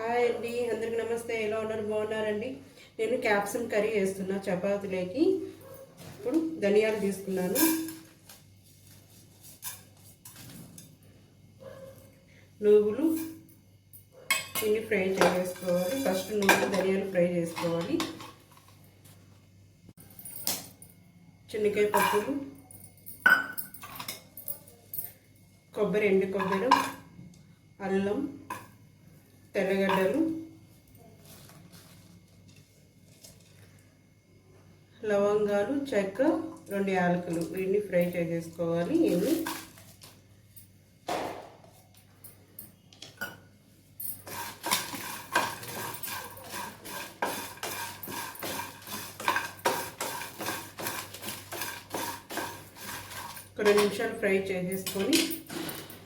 Hi అండి, అందరికి నమస్తే. ఎలా ఉన్నారు? బాగున్నారండి. నేను క్యాప్సికమ్ కర్రీ వేస్తున్నా చపాతీలోకి. ఇప్పుడు ధనియాలు తీసుకున్నాను, నువ్వులు ఇన్ని ఫ్రై చేసుకోవాలి. ఫస్ట్ నువ్వులు ధనియాలు ఫ్రై చేసుకోవాలి. శనగకాయ పప్పులు, కొబ్బరి, ఎండు కొబ్బరి, అల్లం, తెల్లగడ్డలు, లవంగాలు, చెక్క, 2 యాలకులు వీటిని ఫ్రై చేసేసుకోవాలి. ఇవి ఒక 2 నిమిషాలు ఫ్రై చేసేసుకొని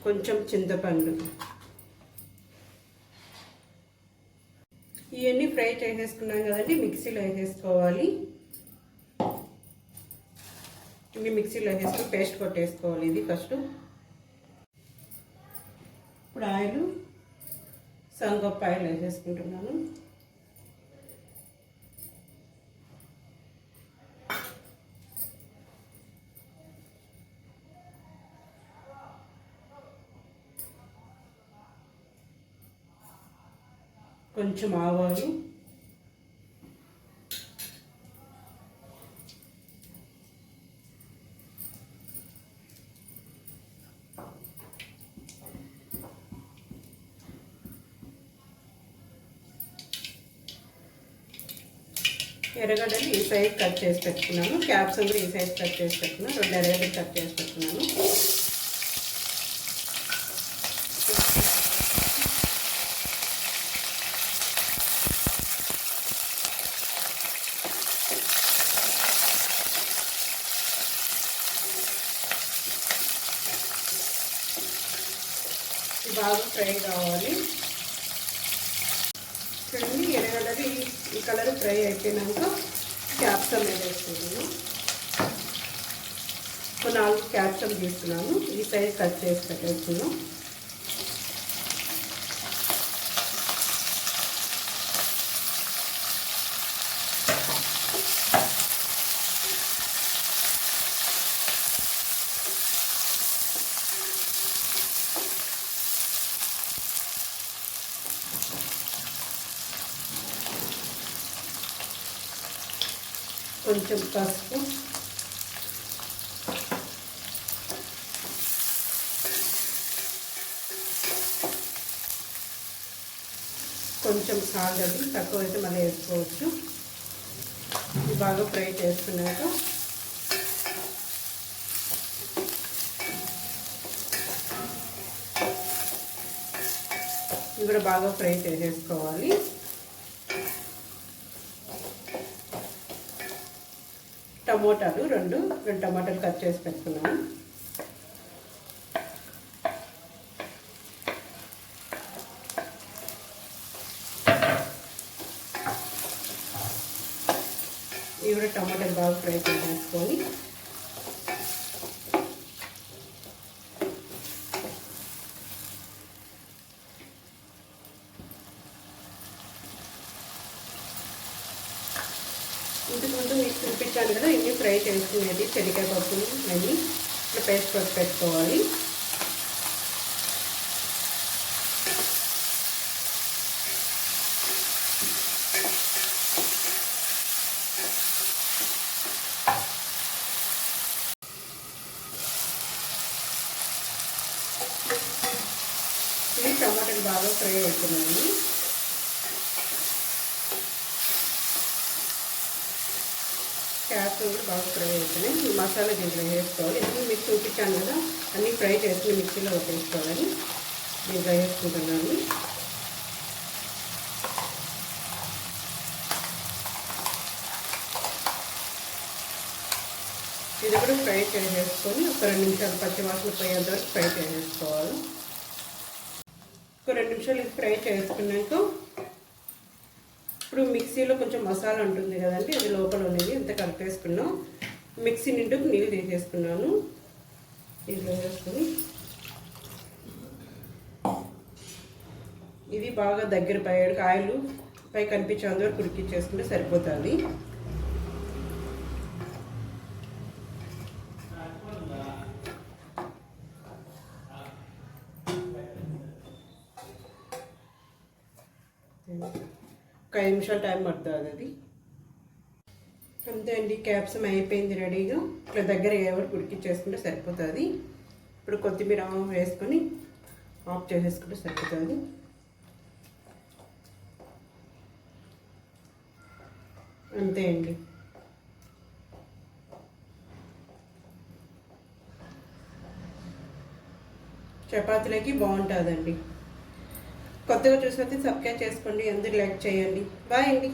కొంచెం చింతపండు ఇవన్నీ ఫ్రై చేసేసుకున్నాం కదండి. మిక్సీలో వేసేసుకోవాలి. ఇవి మిక్సీలో వేసుకొని పేస్ట్ కొట్టేసుకోవాలి. ఇది ఫస్ట్. ఇప్పుడు ఆయిల్ శనగపప్పు ఆయిల్ వేసేసుకుంటున్నాను. కొంచెం ఆవాలు, ఎర్రగడ్డలు ఈ సైజ్ కట్ చేసి పెట్టుకున్నాను. క్యాప్సికమ్ కూడా ఈ సైజ్ కట్ చేసి పెట్టుకున్నాను. 2 ఎర్రగడ్డలు కట్ చేసి పెట్టుకున్నాను. బాగా ఫ్రై కావాలి. చూడండి, ఎర్రగడ్డలు ఈ కలర్ ఫ్రై అయిపోయినాక క్యాప్సికమ్ వేసుకున్నాను. ఒక 4 క్యాప్సికమ్ తీసుకున్నాను. ఈ సైజ్ కట్ చేసి పెట్టేసుకున్నాను. కొంచెం పసుపు, కొంచెం సాల్ట్, అది తక్కువ అయితే మళ్ళీ వేసుకోవచ్చు. ఇది బాగా ఫ్రై చేసుకున్నాక ఇది కూడా బాగా ఫ్రై చేసేసుకోవాలి. టమోటాలు 2 టమాటాలు కట్ చేసి పెట్టుకున్నాను. ఇవి కూడా టమాటాలు బాగా ఫ్రై చేసేసుకొని ఇంతకుముందు మీకు చూపించాను కదా, ఇన్ని ఫ్రై చేసుకునేది శనగకాయ పప్పులు అన్నీ ఇట్లా పేస్ట్ కొట్టి పెట్టుకోవాలి. ఇది టమాటాలు బాగా ఫ్రై అవుతున్నాయి. క్యాప్సికమ్ కూడా బాగా ఫ్రై అవుతున్నాయి. ఈ మసాలా దీంట్లో వేసుకోవాలి. ఇది మీకు చూపించాను కదా, అన్నీ ఫ్రై చేసుకుని మిక్సీలో వేసుకోవాలని దీంట్లో వేసుకుంటున్నాను. ఇది కూడా ఫ్రై చేసేసుకొని ఒక 2 నిమిషాలు పచ్చివాసన పోయేంత వరకు ఫ్రై చేసేసుకోవాలి. ఒక 2 నిమిషాలు ఫ్రై చేసుకున్నాక ఇప్పుడు మిక్సీలో కొంచెం మసాలా ఉంటుంది కదండి, అది లోపల ఉన్నది అంతా కలిపేసుకున్నాం. మిక్సీ నిండుకు నీళ్ళు తీసేసుకున్నాను. దీంట్లో వేసుకొని ఇది బాగా దగ్గర పైకి ఆయిల్ పై కనిపించేంత వరకు ఉడికించేసుకుంటే సరిపోతుంది. ఒక 5 నిమిషాలు టైం పడుతుంది అది. అంతే అండి, క్యాప్సికమ్ అయిపోయింది రెడీగా. ఇట్లా దగ్గర అయ్యే వరకు ఉడికించేసుకుంటే సరిపోతుంది. ఇప్పుడు కొత్తిమీర వేసుకొని ఆఫ్ చేసేసుకుంటే సరిపోతుంది. అంతే అండి. చపాతీలకి బాగుంటుందండి. కొత్తగా చూసినట్టు సబ్స్క్రైబ్ చేసుకోండి, అందరూ లైక్ చేయండి. బాయ్ అండి.